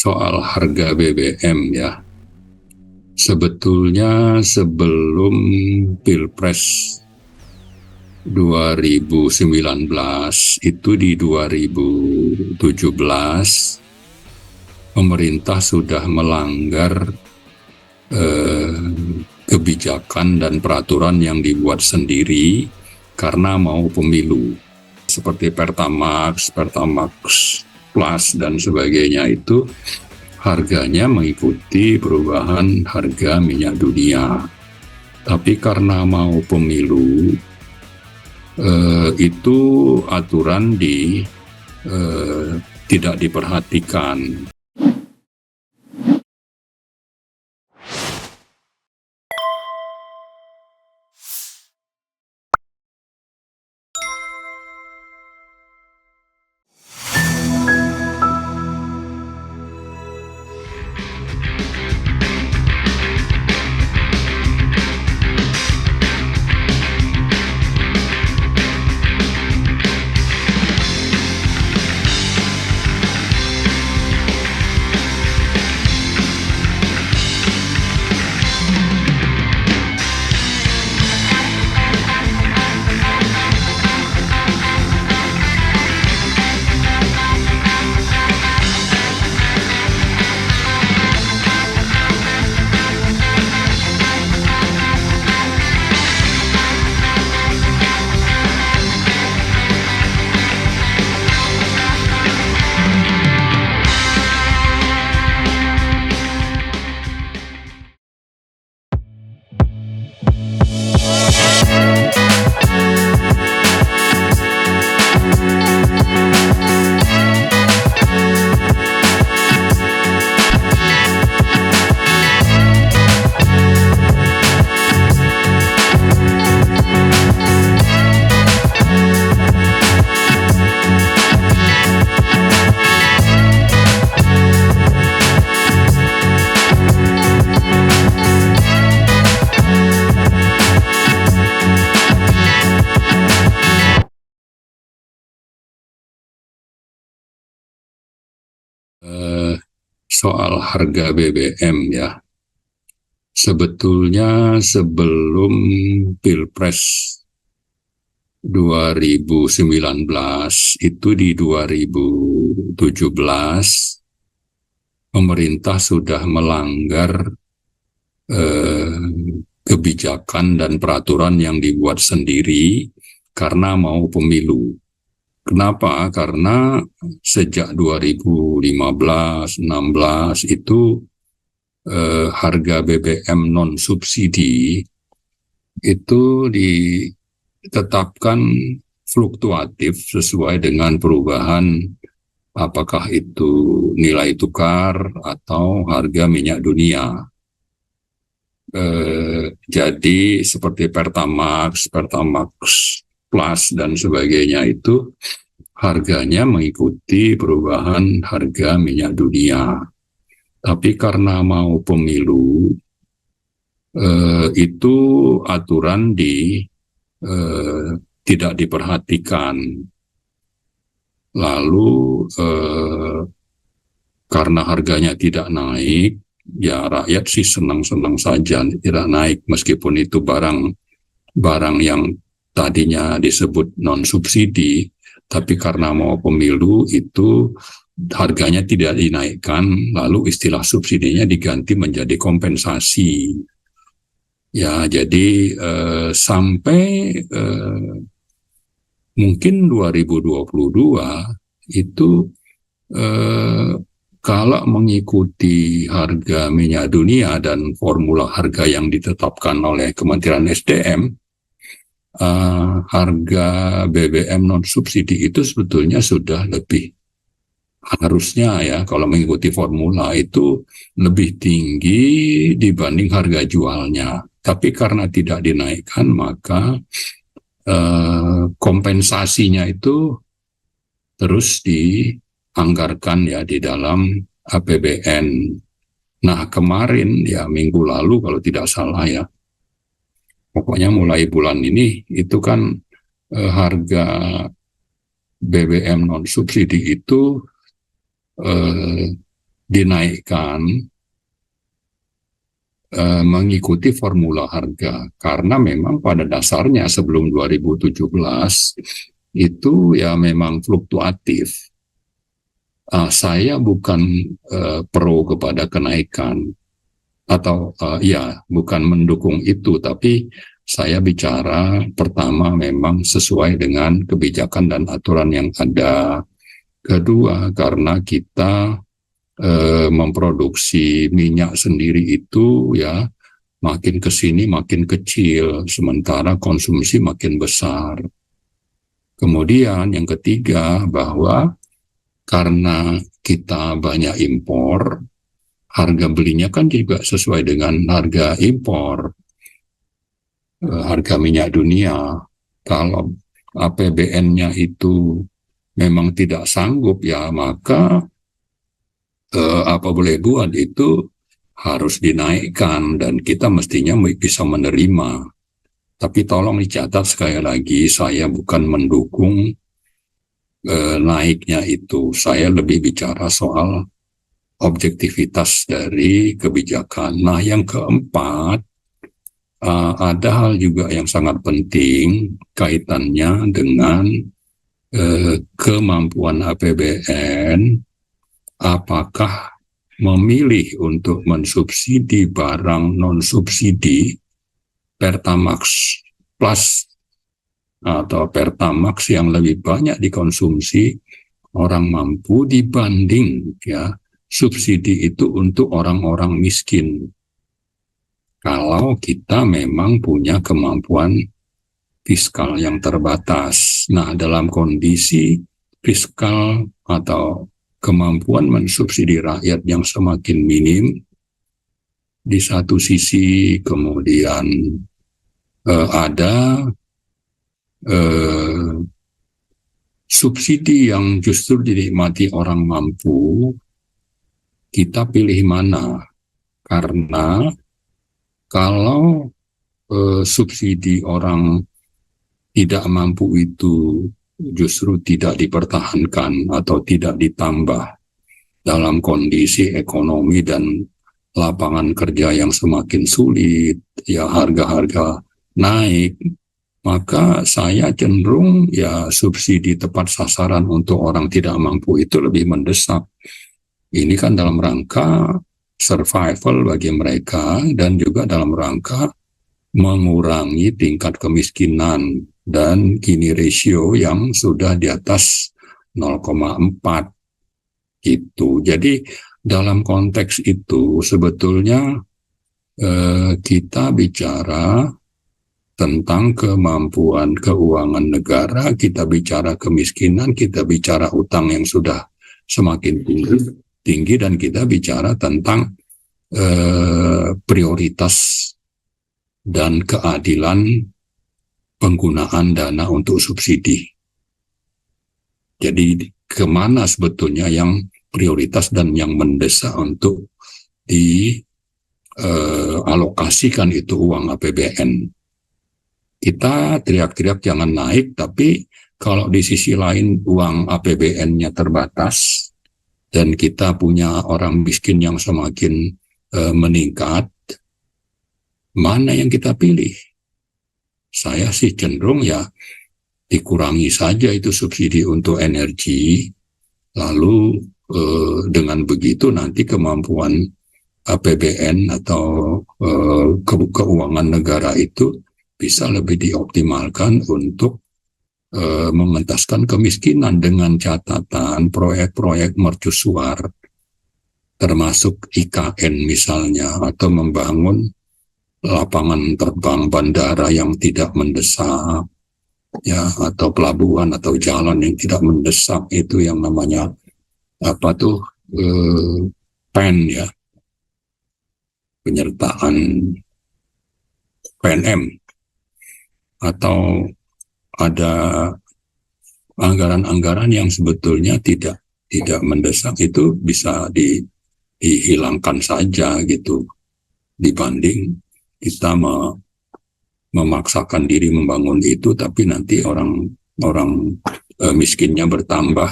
soal harga BBM ya. Sebetulnya sebelum Pilpres 2019 itu di 2017 pemerintah sudah melanggar kebijakan dan peraturan yang dibuat sendiri karena mau pemilu, seperti Pertamax Plus dan sebagainya. Itu harganya mengikuti perubahan harga minyak dunia. Tapi karena mau pemilu, itu aturan tidak diperhatikan. Soal harga BBM ya. Sebetulnya sebelum Pilpres 2019 itu di 2017 pemerintah sudah melanggar kebijakan dan peraturan yang dibuat sendiri karena mau pemilu. Kenapa? Karena sejak 2015-16 itu harga BBM non subsidi itu ditetapkan fluktuatif sesuai dengan perubahan apakah itu nilai tukar atau harga minyak dunia. Jadi seperti Pertamax Plus dan sebagainya itu harganya mengikuti perubahan harga minyak dunia. Tapi karena mau pemilu, itu aturan tidak diperhatikan. Lalu karena harganya tidak naik, ya rakyat sih senang-senang saja tidak naik, meskipun itu barang yang tadinya disebut non subsidi, tapi karena mau pemilu itu harganya tidak dinaikkan, lalu istilah subsidinya diganti menjadi kompensasi. Ya, jadi sampai mungkin 2022 itu kalau mengikuti harga minyak dunia dan formula harga yang ditetapkan oleh Kementerian SDM, harga BBM non subsidi itu sebetulnya sudah lebih, harusnya ya kalau mengikuti formula itu lebih tinggi dibanding harga jualnya. Tapi karena tidak dinaikkan, maka kompensasinya itu terus dianggarkan ya di dalam APBN. Nah kemarin ya minggu lalu kalau tidak salah ya, pokoknya mulai bulan ini itu kan harga BBM non subsidi itu dinaikkan mengikuti formula harga, karena memang pada dasarnya sebelum 2017 itu ya memang fluktuatif. Saya bukan pro kepada kenaikan atau ya bukan mendukung itu, tapi saya bicara pertama memang sesuai dengan kebijakan dan aturan yang ada. Kedua, karena kita memproduksi minyak sendiri itu ya makin ke sini makin kecil, sementara konsumsi makin besar. Kemudian yang ketiga, bahwa karena kita banyak impor, harga belinya kan juga sesuai dengan harga impor, harga minyak dunia. Kalau APBN-nya itu memang tidak sanggup, ya maka apa boleh buat, itu harus dinaikkan dan kita mestinya bisa menerima. Tapi tolong dicatat sekali lagi, saya bukan mendukung naiknya itu. Saya lebih bicara soal objektivitas dari kebijakan. Nah, yang keempat, ada hal juga yang sangat penting kaitannya dengan kemampuan APBN. Apakah memilih untuk mensubsidi barang non-subsidi Pertamax Plus atau Pertamax yang lebih banyak dikonsumsi orang mampu dibanding ya subsidi itu untuk orang-orang miskin. Kalau kita memang punya kemampuan fiskal yang terbatas. Nah, dalam kondisi fiskal atau kemampuan mensubsidi rakyat yang semakin minim, di satu sisi kemudian ada subsidi yang justru dinikmati orang mampu, kita pilih mana? Karena kalau subsidi orang tidak mampu itu justru tidak dipertahankan atau tidak ditambah dalam kondisi ekonomi dan lapangan kerja yang semakin sulit, ya harga-harga naik, maka saya cenderung ya subsidi tepat sasaran untuk orang tidak mampu itu lebih mendesak. Ini kan dalam rangka survival bagi mereka dan juga dalam rangka mengurangi tingkat kemiskinan dan Gini ratio yang sudah di atas 0,4 gitu. Jadi dalam konteks itu sebetulnya kita bicara tentang kemampuan keuangan negara, kita bicara kemiskinan, kita bicara utang yang sudah semakin tinggi dan kita bicara tentang prioritas dan keadilan penggunaan dana untuk subsidi. Jadi kemana sebetulnya yang prioritas dan yang mendesak untuk dialokasikan itu uang APBN. Kita teriak-teriak jangan naik, tapi kalau di sisi lain uang APBN-nya terbatas dan kita punya orang miskin yang semakin meningkat, mana yang kita pilih? Saya sih cenderung ya dikurangi saja itu subsidi untuk energi, lalu dengan begitu nanti kemampuan APBN atau keuangan negara itu bisa lebih dioptimalkan untuk mengentaskan kemiskinan dengan catatan proyek-proyek mercusuar, termasuk IKN misalnya, atau membangun lapangan terbang bandara yang tidak mendesak, ya, atau pelabuhan atau jalan yang tidak mendesak, itu yang namanya apa tuh PEN ya, penyertaan PNM, atau ada anggaran-anggaran yang sebetulnya tidak mendesak, itu bisa dihilangkan saja gitu, dibanding kita memaksakan diri membangun itu, tapi nanti orang miskinnya bertambah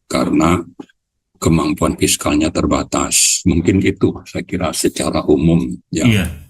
karena kemampuan fiskalnya terbatas. Mungkin itu saya kira secara umum ya. Iya.